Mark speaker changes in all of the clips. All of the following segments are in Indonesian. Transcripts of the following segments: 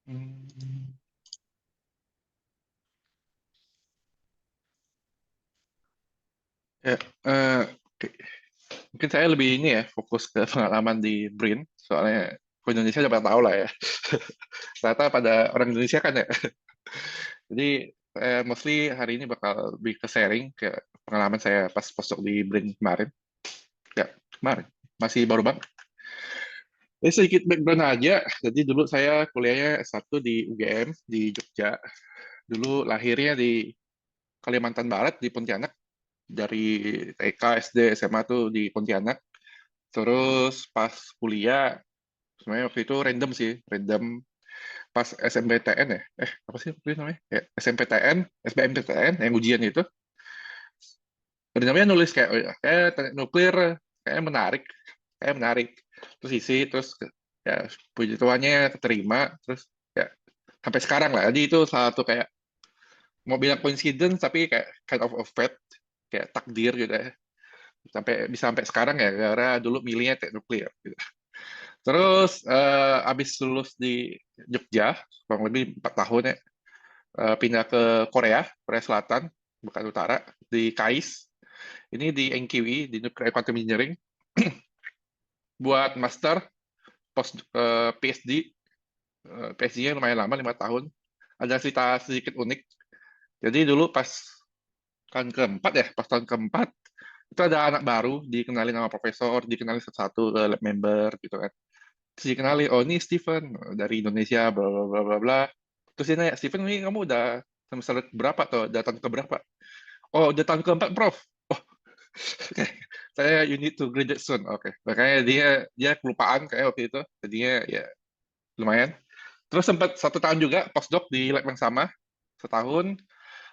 Speaker 1: Hmm. Ya, oke. Mungkin saya lebih ini ya fokus ke pengalaman di BRIN, soalnya ke Indonesia udah pada tahu lah ya. Ternyata pada orang Indonesia kan ya. Jadi mostly hari ini bakal lebih ke sharing ke pengalaman saya pas postdoc di BRIN kemarin. Ya, kemarin. Masih baru banget. Ini sedikit background aja. Jadi dulu saya kuliahnya S1 di UGM di Jogja. Dulu lahirnya di Kalimantan Barat di Pontianak. Dari TK, SD, SMA tuh di Pontianak. Terus pas kuliah, sebenarnya waktu itu random sih, random pas SMPTN ya. Apa sih waktu itu namanya? Ya, SMPTN, SBMPTN yang ujian itu. Randomnya nulis kayak, oh ya, kayak teknik nuklir, kayak menarik, kayak menarik. Terus isi, terus ya puji Tuhannya keterima, terus ya sampai sekarang lah. Jadi itu salah satu kayak mau bilang coincidence tapi kayak kind of a fate, kayak takdir gitu ya. Sampai sekarang ya karena dulu milihnya teknik nuklir gitu. Terus abis lulus di Jogja kurang lebih 4 tahun ya, pindah ke Korea, Korea Selatan, bukan Utara, di KAIS. Ini di NQI, di Nuclear Quantum Engineering, buat master, post PhD. PhD-nya lumayan lama, 5 tahun. Ada cerita sedikit unik. Jadi dulu pas tahun keempat ya, pas tahun keempat, itu ada anak baru, dikenalin sama profesor, dikenalin satu-satu ke lab member gitu kan. Terus dikenalin, oh ini Steven dari Indonesia, bla bla bla bla bla. Terus dia nanya, Steven ini kamu udah semester berapa tuh? Udah tahun keberapa? Oh, udah tahun keempat, Prof. Oh, oke. Saya you need to graduate soon. Oke. Makanya dia kelupaan kayak waktu itu. Jadinya ya lumayan. Terus sempat 1 tahun juga postdoc di lab yang sama, setahun.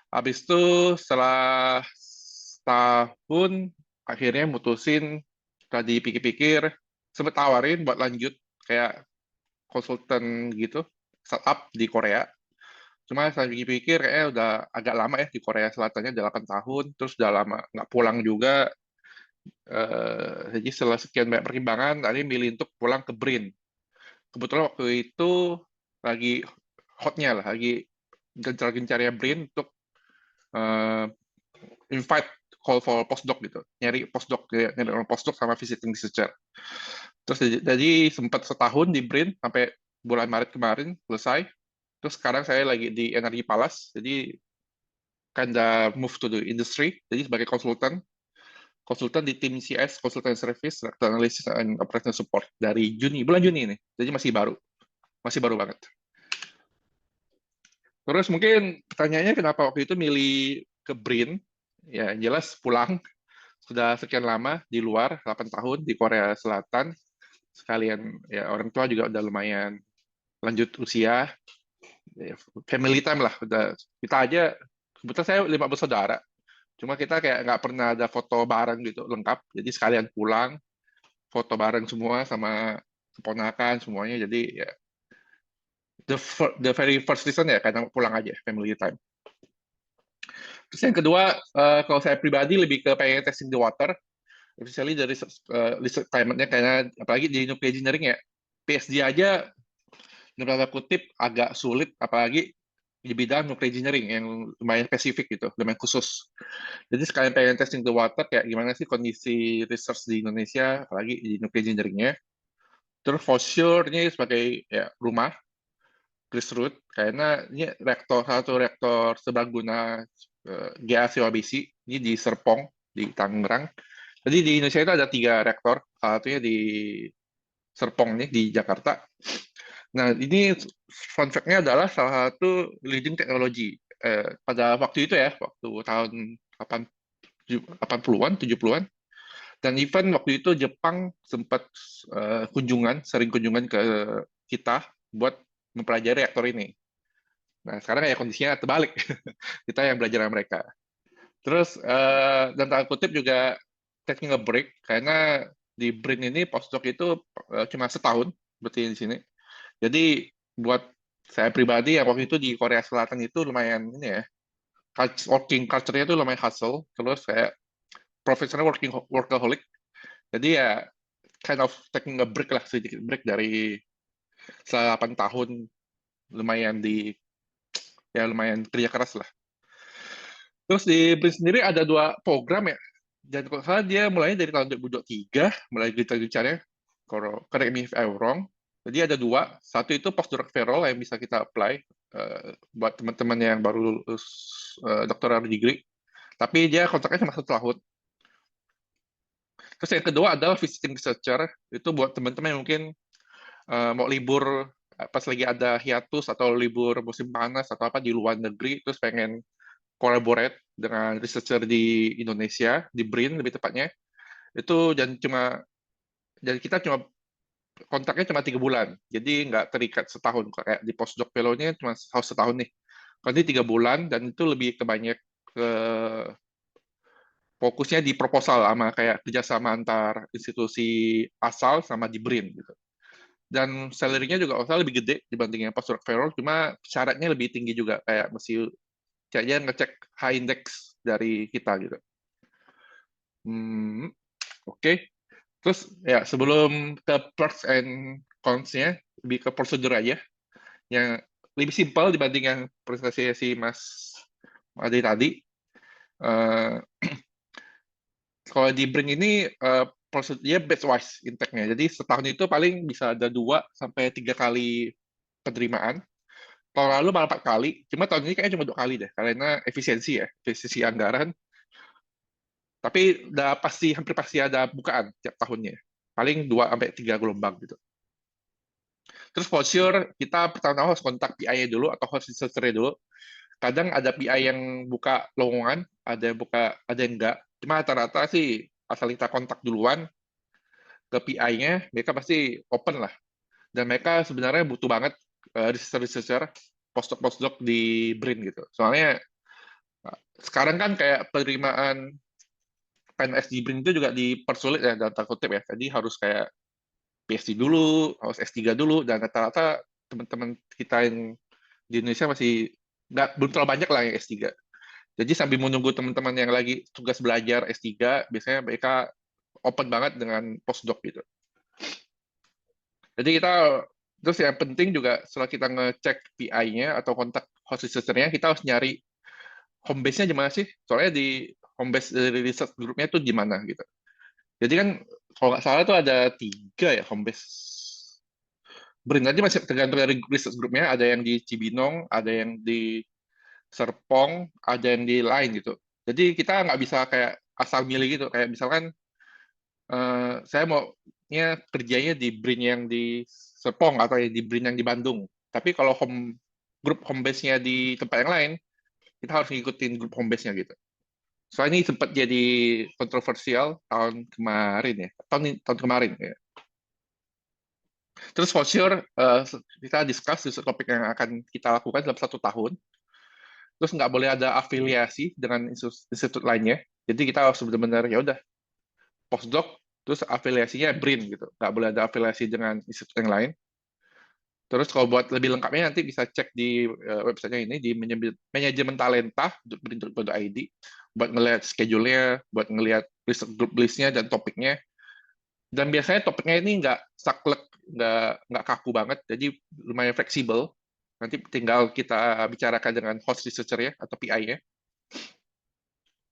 Speaker 1: Habis itu setelah setahun akhirnya mutusin, setelah dipikir-pikir, sempat tawarin buat lanjut kayak konsultan gitu, startup di Korea. Cuma saya pikir-pikir kayaknya udah agak lama ya di Korea Selatannya, 8 tahun, terus udah lama nggak pulang juga. Jadi setelah sekian banyak pertimbangan, tadi milih untuk pulang ke BRIN. Kebetulan waktu itu lagi hotnya lah, lagi gencar-gencarnya BRIN untuk eh, invite call for postdoc gitu, nyari postdoc, nyari orang postdoc sama visiting researcher. Terus jadi sempat setahun di BRIN sampai bulan Maret kemarin selesai. Terus sekarang saya lagi di Energy Palace, jadi kinda move to the industry, jadi sebagai konsultan, konsultan di tim CS, Consultant Service, Director Analysis and Operational Support dari bulan Juni ini, jadi masih baru banget. Terus mungkin pertanyaannya kenapa waktu itu milih ke BRIN, ya jelas pulang, sudah sekian lama di luar, 8 tahun di Korea Selatan, sekalian ya orang tua juga udah lumayan lanjut usia, ya, family time lah, udah kita aja, kebetulan saya 5 bersaudara. Cuma kita kayak nggak pernah ada foto bareng gitu lengkap. Jadi sekalian pulang, foto bareng semua sama keponakan semuanya. Jadi ya the very first reason ya karena pulang aja family time. Terus yang kedua, kalau saya pribadi lebih ke pengen testing the water, especially dari research climate-nya karena apalagi di nuclear engineering ya, PSD aja dalam tanda kutip agak sulit, apalagi di bidang nuclear engineering yang lumayan spesifik gitu, lumayan khusus. Jadi sekalian pengen testing the water kayak gimana sih kondisi research di Indonesia, apalagi di nuclear engineering-nya. Terus for sure ini sebagai ya, rumah, Grassroot, karena ini satu reaktor serbaguna GACOBC, ini di Serpong, di Tangerang. Jadi di Indonesia itu ada 3 reaktor, salah satunya di Serpong nih, di Jakarta. Nah, ini fun fact-nya adalah salah satu leading technology. Pada waktu itu ya, waktu tahun 80-an, 70-an, dan even waktu itu Jepang sempat sering kunjungan ke kita buat mempelajari reaktor ini. Nah, sekarang ya kondisinya terbalik. Kita yang belajar sama mereka. Terus, dan tanda kutip juga taking a break, karena di BRIN ini postdoc itu cuma setahun, berarti di sini. Jadi, buat saya pribadi yang waktu itu di Korea Selatan itu lumayan ini ya, working culture-nya itu lumayan hustle, terus kayak professional workaholic. Jadi ya kind of taking a break lah, sedikit break dari selama 8 tahun lumayan lumayan kerja keras lah. Terus di BRIN sendiri ada 2 program ya. Dan kalau salah dia mulainya dari tahun 2023, mulai gencar-gencarnya. Kalau correct me if I'm wrong. Jadi ada 2. Satu itu postdoctoral yang bisa kita apply buat teman-teman yang baru lulus doctoral degree. Tapi dia kontraknya cuma 1 tahun. Terus yang kedua adalah visiting researcher. Itu buat teman-teman yang mungkin mau libur pas lagi ada hiatus atau libur musim panas atau apa di luar negeri, terus pengen collaborate dengan researcher di Indonesia, di BRIN lebih tepatnya, itu dan kita cuma kontraknya cuma 3 bulan, jadi nggak terikat setahun kayak di postdoc fellow-nya cuma harus setahun nih. Kalau ini 3 bulan dan itu lebih kebanyak ke fokusnya di proposal sama kayak kerjasama antar institusi asal sama di BRIN gitu. Dan salary-nya juga usah lebih gede dibanding yang postdoc fellow, cuma syaratnya lebih tinggi juga kayak mesti kayaknya ngecek high index dari kita gitu. Oke. Terus ya sebelum ke pros and cons-nya, lebih ke prosedur aja, yang lebih simpel dibanding yang presentasi si Mas Ade tadi. Eh, Kalau di Bring ini prosedurnya batch wise intake-nya. Jadi setahun itu paling bisa ada 2 sampai 3 kali penerimaan. Tahun lalu malah 4 kali. Cuma tahun ini kayaknya cuma 2 kali deh, karena efisiensi anggaran. Tapi udah hampir pasti ada bukaan tiap tahunnya. Paling 2 sampai 3 gelombang gitu. Terus for sure, kita pertama harus kontak PI-nya dulu atau host researcher dulu. Kadang ada PI yang buka lowongan, ada yang enggak. Cuma rata-rata sih, asal kita kontak duluan ke PI-nya, mereka pasti open lah. Dan mereka sebenarnya butuh banget researcher, postdoc di BRIN gitu. Soalnya sekarang kan kayak penerimaan PNS di BRIN itu juga dipersulit ya, dalam tanda kutip ya. Jadi harus kayak PhD dulu, harus S3 dulu, dan rata-rata teman-teman kita yang di Indonesia masih belum terlalu banyak lah yang S3. Jadi sambil menunggu teman-teman yang lagi tugas belajar S3, biasanya mereka open banget dengan postdoc gitu. Jadi terus yang penting juga setelah kita ngecek PI-nya atau kontak host researcher-nya, kita harus nyari home base-nya di mana sih? Soalnya di home base dari research group-nya itu di mana gitu. Jadi kan kalau nggak salah tuh ada 3 ya home base. Nanti masih tergantung dari research group-nya, ada yang di Cibinong, ada yang di Serpong, ada yang di lain gitu. Jadi kita nggak bisa kayak asal milih gitu. Kayak misalkan saya maunya kerjanya di BRIN yang di Serpong atau di BRIN yang di Bandung. Tapi kalau grup home base-nya di tempat yang lain, kita harus ngikutin grup home base-nya gitu. Soalnya ini sempat jadi kontroversial tahun kemarin ya, tahun kemarin ya. Terus for sure kita discuss topik yang akan kita lakukan dalam 1 tahun. Terus nggak boleh ada afiliasi dengan institut lainnya. Jadi kita harus benar-benar ya udah postdoc, terus afiliasinya BRIN gitu. Nggak boleh ada afiliasi dengan institut yang lain. Terus kalau buat lebih lengkapnya nanti bisa cek di websitenya ini di manajemen talenta .brin.id buat ngelihat schedule-nya, buat ngelihat group list-nya dan topiknya. Dan biasanya topiknya ini nggak saklek, nggak kaku banget, jadi lumayan fleksibel. Nanti tinggal kita bicarakan dengan host researcher-nya atau PI-nya.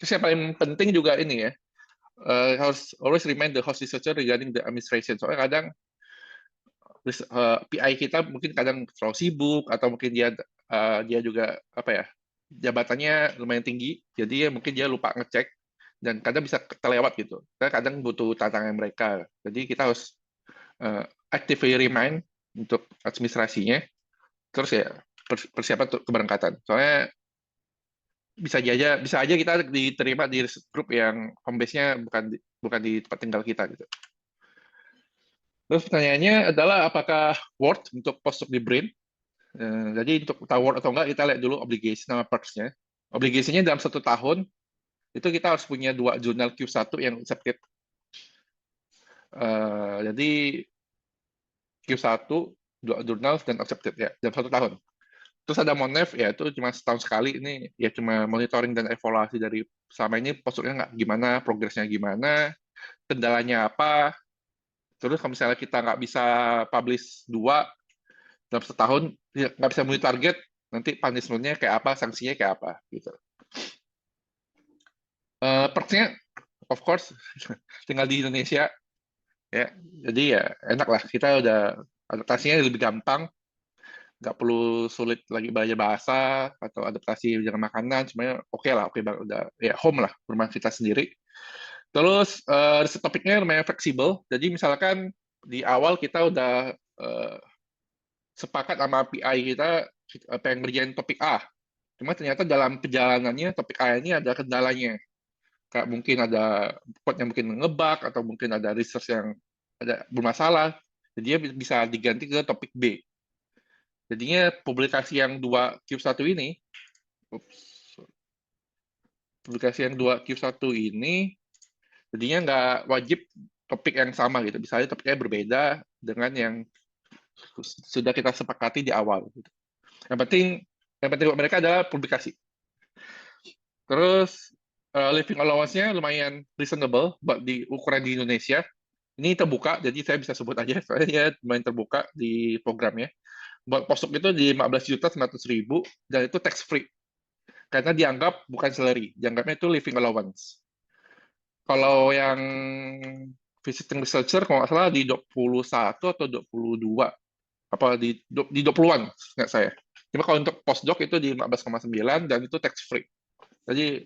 Speaker 1: Terus yang paling penting juga ini ya, harus always remind the host researcher regarding the administration. Soalnya kadang PI kita mungkin kadang terlalu sibuk atau mungkin dia juga apa ya jabatannya lumayan tinggi, jadi mungkin dia lupa ngecek dan kadang bisa terlewat gitu. Karena kadang butuh tantangan mereka. Jadi kita harus actively remind untuk administrasinya. Terus ya persiapan untuk keberangkatan. Soalnya bisa aja kita diterima di grup yang home base-nya bukan di tempat tinggal kita gitu. Terus pertanyaannya adalah apakah worth untuk postdoc di BRIN? Jadi untuk tahu worth atau enggak kita lihat dulu obligation sama perks-nya. Obligasinya dalam 1 tahun itu kita harus punya 2 jurnal Q1 yang accepted. Jadi Q1 2 jurnal dan accepted ya dalam 1 tahun. Terus ada Monef, ya itu cuma setahun sekali, ini ya cuma monitoring dan evaluasi dari selama ini postdoc-nya nggak gimana, progresnya gimana, kendalanya apa. Terus kalau misalnya kita nggak bisa publish 2, dalam setahun dia nggak bisa memenuhi target, nanti punishment-nya kayak apa, sanksinya kayak apa, gitu. Perksnya, of course, tinggal di Indonesia, ya. Jadi ya enak lah, kita udah adaptasinya lebih gampang, nggak perlu sulit lagi belajar bahasa atau adaptasi dengan makanan, semuanya oke lah, oke banget, udah ya home lah, rumah kita sendiri. Terus topiknya lumayan fleksibel, jadi misalkan di awal kita udah sepakat sama PI kita pengen ngerjain topik A, cuma ternyata dalam perjalanannya topik A ini ada kendalanya, kayak mungkin ada code yang mungkin ngebug atau mungkin ada research yang ada bermasalah, jadi dia bisa diganti ke topik B. Jadinya publikasi yang 2Q1 ini, ups, publikasi yang 2Q1 ini, jadinya nggak wajib topik yang sama gitu. Misalnya topiknya berbeda dengan yang sudah kita sepakati di awal. Gitu. Yang penting buat mereka adalah publikasi. Terus living allowance-nya lumayan reasonable buat di ukuran di Indonesia. Ini terbuka, jadi saya bisa sebut aja, soalnya ya lumayan terbuka di programnya. Buat postdoc itu di 15.900.000 dan itu tax free karena dianggap bukan salary, dianggapnya itu living allowance. Kalau yang visiting researcher kalau nggak salah di 21 atau 22, apa di 20-an nggak saya. Cuma kalau untuk postdoc itu di 14,9 dan itu tax free. Jadi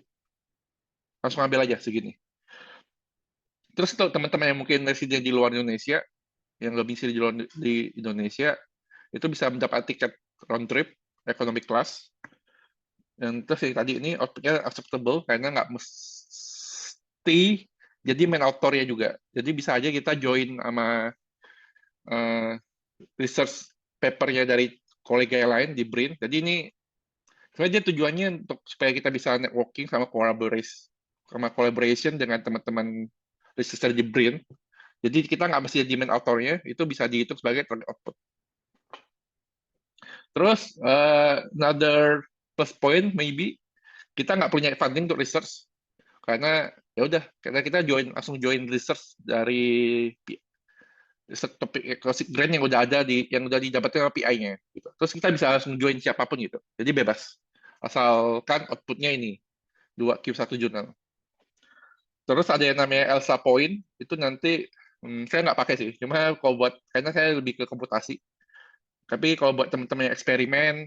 Speaker 1: langsung ambil aja segini. Terus untuk teman-teman yang mungkin residen di luar Indonesia, yang domisili di luar di Indonesia, itu bisa mendapat tiket round trip economic class. Dan terus yang tadi ini outputnya acceptable karena nggak mesti jadi main author-nya juga. Jadi bisa aja kita join sama research paper-nya dari kolega yang lain di BRIN. Jadi ini sebenarnya dia tujuannya untuk supaya kita bisa networking sama collaboration dengan teman-teman researcher di BRIN. Jadi kita nggak mesti jadi main author-nya, itu bisa dihitung sebagai target output. Terus another plus point maybe kita nggak punya funding untuk research karena ya udah kita langsung join research dari topik classic grant yang udah ada yang udah didapatkan sama PI-nya gitu. Terus kita bisa langsung join siapapun gitu. Jadi bebas. Asalkan outputnya ini 2Q1 jurnal. Terus ada yang namanya ELSA Point, itu nanti saya nggak pakai sih. Cuma kalau karena saya lebih ke komputasi. Tapi kalau buat teman-teman yang eksperimen,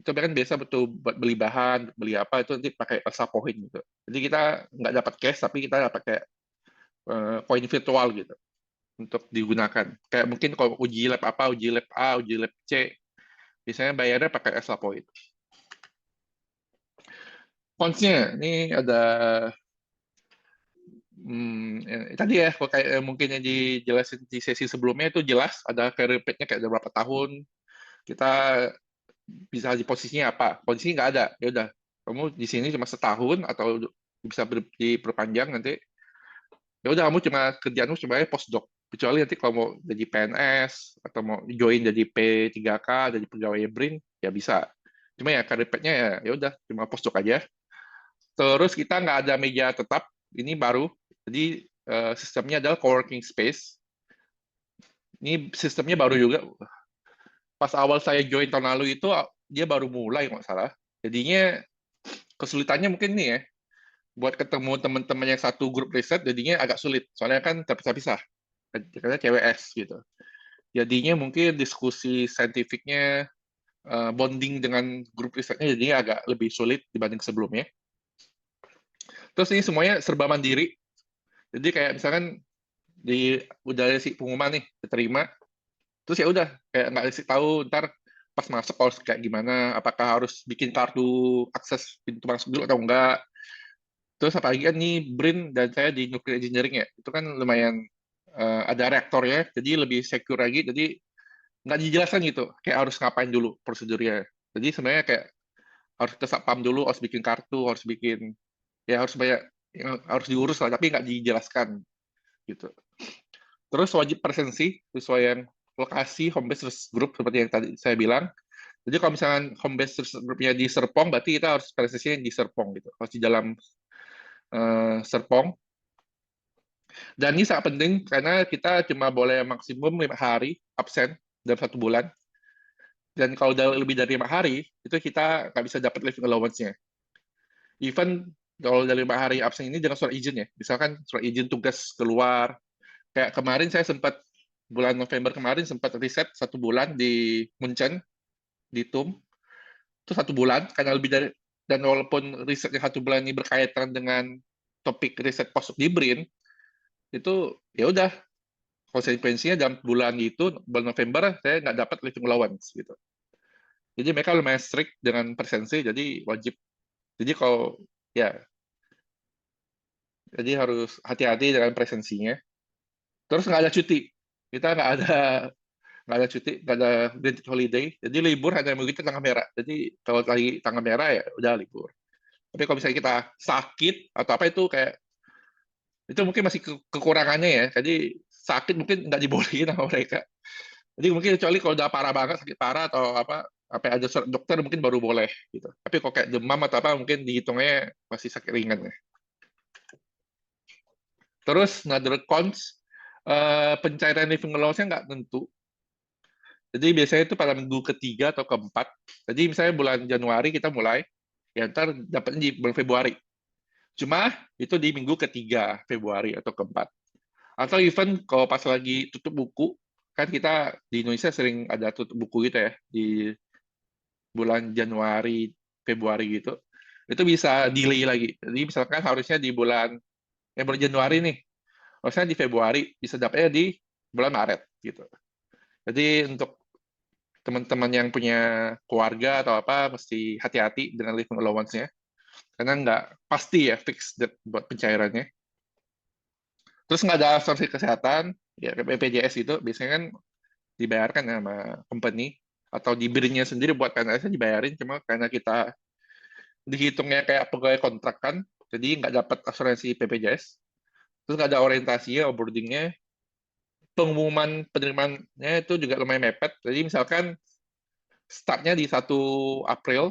Speaker 1: itu kan biasa betul buat beli bahan, beli apa, itu nanti pakai ELSA Point gitu. Jadi kita nggak dapat cash, tapi kita dapat kayak koin virtual gitu untuk digunakan. Kayak mungkin kalau uji lab apa, uji lab A, uji lab C, biasanya bayarnya pakai ELSA Point. Cons-nya, ini ada tadi ya, kalau kayak mungkin yang dijelasin di sesi sebelumnya itu jelas ada career path-nya kayak udah berapa tahun, kita bisa di posisinya apa. Posisi nggak ada, ya udah kamu di sini cuma setahun atau bisa diperpanjang nanti. Ya udah kamu cuma kerjaanmu cuma postdoc. Kecuali nanti kalau mau jadi PNS atau mau join jadi P3K jadi pegawai BRIN ya bisa. Cuma ya career path-nya ya udah cuma postdoc aja. Terus kita nggak ada meja tetap, ini baru. Jadi sistemnya adalah coworking space. Ini sistemnya baru juga. Pas awal saya join tahun lalu itu dia baru mulai nggak salah. Jadinya kesulitannya mungkin nih ya, buat ketemu teman-teman yang satu grup riset jadinya agak sulit. Soalnya kan terpisah-pisah, karena CWS gitu. Jadinya mungkin diskusi saintifiknya, bonding dengan grup risetnya jadinya agak lebih sulit dibanding sebelumnya. Terus ini semuanya serba mandiri. Jadi kayak misalkan udah ada si pengumuman nih diterima, terus ya udah kayak nggak dikasih tahu ntar pas masuk harus kayak gimana, apakah harus bikin kartu akses pintu masuk dulu atau enggak. Terus apalagi kan nih BRIN dan saya di nuclear engineering ya, itu kan lumayan ada reaktornya, jadi lebih secure lagi, jadi nggak dijelaskan gitu, kayak harus ngapain dulu prosedurnya. Jadi sebenarnya kayak harus kita satpam dulu, harus bikin kartu, harus bikin, ya harus banyak yang harus diurus lah, tapi nggak dijelaskan gitu. Terus wajib presensi sesuai yang lokasi home base research group seperti yang tadi saya bilang. Jadi kalau misalnya home base research groupnya di Serpong, berarti kita harus presensinya di Serpong gitu. Harus di dalam Serpong. Dan ini sangat penting karena kita cuma boleh maksimum 5 hari absen dalam 1 bulan. Dan kalau udah lebih dari 5 hari, itu kita nggak bisa dapat living allowance-nya. Even kalau dari 5 hari absen ini dengan surat izin ya. Misalkan surat izin tugas keluar. Kayak kemarin saya sempat, bulan November kemarin sempat riset 1 bulan di Munchen, di TUM. Itu 1 bulan, karena lebih dari, dan walaupun risetnya 1 bulan ini berkaitan dengan topik riset postdoc di BRIN, itu ya udah, konsekuensinya dalam bulan itu, bulan November, saya nggak dapat living allowance gitu. Jadi mereka lumayan strict dengan presensi, jadi wajib. Jadi kalau ya, jadi harus hati-hati dengan presensinya. Terus nggak ada cuti, kita nggak ada cuti, nggak ada granted holiday. Jadi libur hanya begitu tanggal merah. Jadi kalau lagi tanggal merah ya udah libur. Tapi kalau misalnya kita sakit atau apa itu kayak, itu mungkin masih kekurangannya ya. Jadi sakit mungkin nggak dibolehin sama mereka. Jadi mungkin kecuali kalau udah parah banget, sakit parah atau apa ada surat dokter mungkin baru boleh gitu. Tapi kalau kayak demam atau apa mungkin dihitungnya masih sakit ringan ya. Terus another cons, pencairan living allowance-nya nggak tentu. Jadi biasanya itu pada minggu ketiga atau keempat. Jadi misalnya bulan Januari kita mulai, ya ntar dapatnya di bulan Februari. Cuma itu di minggu ketiga Februari atau keempat. Atau even kalau pas lagi tutup buku, kan kita di Indonesia sering ada tutup buku gitu ya, di bulan Januari, Februari gitu. Itu bisa delay lagi. Jadi misalkan harusnya di bulan Januari nih, harusnya di Februari, bisa dapatnya di bulan Maret gitu. Jadi untuk teman-teman yang punya keluarga atau apa, mesti hati-hati dengan living allowance-nya. Karena nggak pasti ya fix buat pencairannya. Terus nggak ada asuransi kesehatan, ya BPJS itu biasanya kan dibayarkan sama company, atau di BRIN-nya sendiri buat PNS dibayarin, cuma karena kita dihitungnya kayak pegawai kontrak kan, jadi nggak dapat asuransi BPJS. Terus nggak ada orientasinya, onboarding-nya, pengumuman penerimaannya itu juga lumayan mepet. Jadi misalkan startnya di 1 April,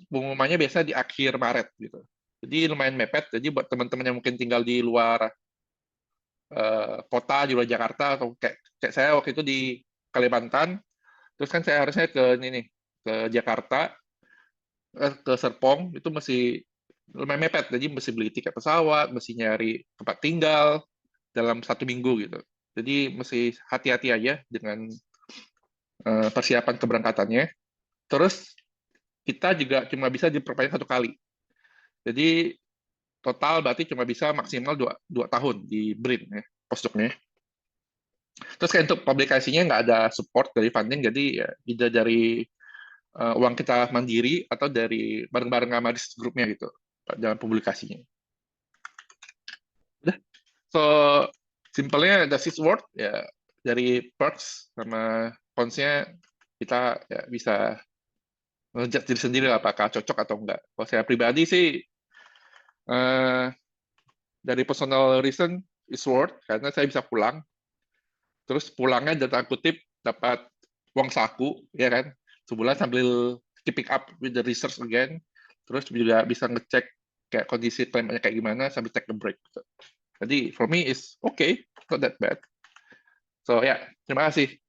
Speaker 1: pengumumannya biasa di akhir Maret gitu. Jadi lumayan mepet. Jadi buat teman-teman yang mungkin tinggal di luar kota, di luar Jakarta, atau kayak saya waktu itu di Kalimantan, terus kan saya harusnya ke ini nih, ke Jakarta, ke Serpong, itu masih lumayan mepet. Jadi mesti beli tiket pesawat, mesti nyari tempat tinggal dalam 1 minggu gitu. Jadi mesti hati-hati aja dengan persiapan keberangkatannya. Terus kita juga cuma bisa diperpanjang 1 kali. Jadi total berarti cuma bisa maksimal 2 tahun di BRIN ya, postdoc-nya. Terus kayak untuk publikasinya nggak ada support dari funding, jadi ya either dari uang kita mandiri atau dari bareng-bareng sama research group-nya gitu dalam publikasinya. Udah. So simpelnya that's his word ya, dari perks sama cons-nya kita ya bisa ngejudge diri sendiri lah apakah cocok atau enggak. Kalau saya pribadi sih eh, dari personal reason is worth, karena saya bisa pulang, terus pulangnya dalam kutip dapat uang saku ya kan, sebulan sambil keeping up with the research again, terus juga bisa ngecek kayak kondisi klimatnya kayak gimana sambil take a break. Jadi for me is okay, not that bad. So ya, terima kasih.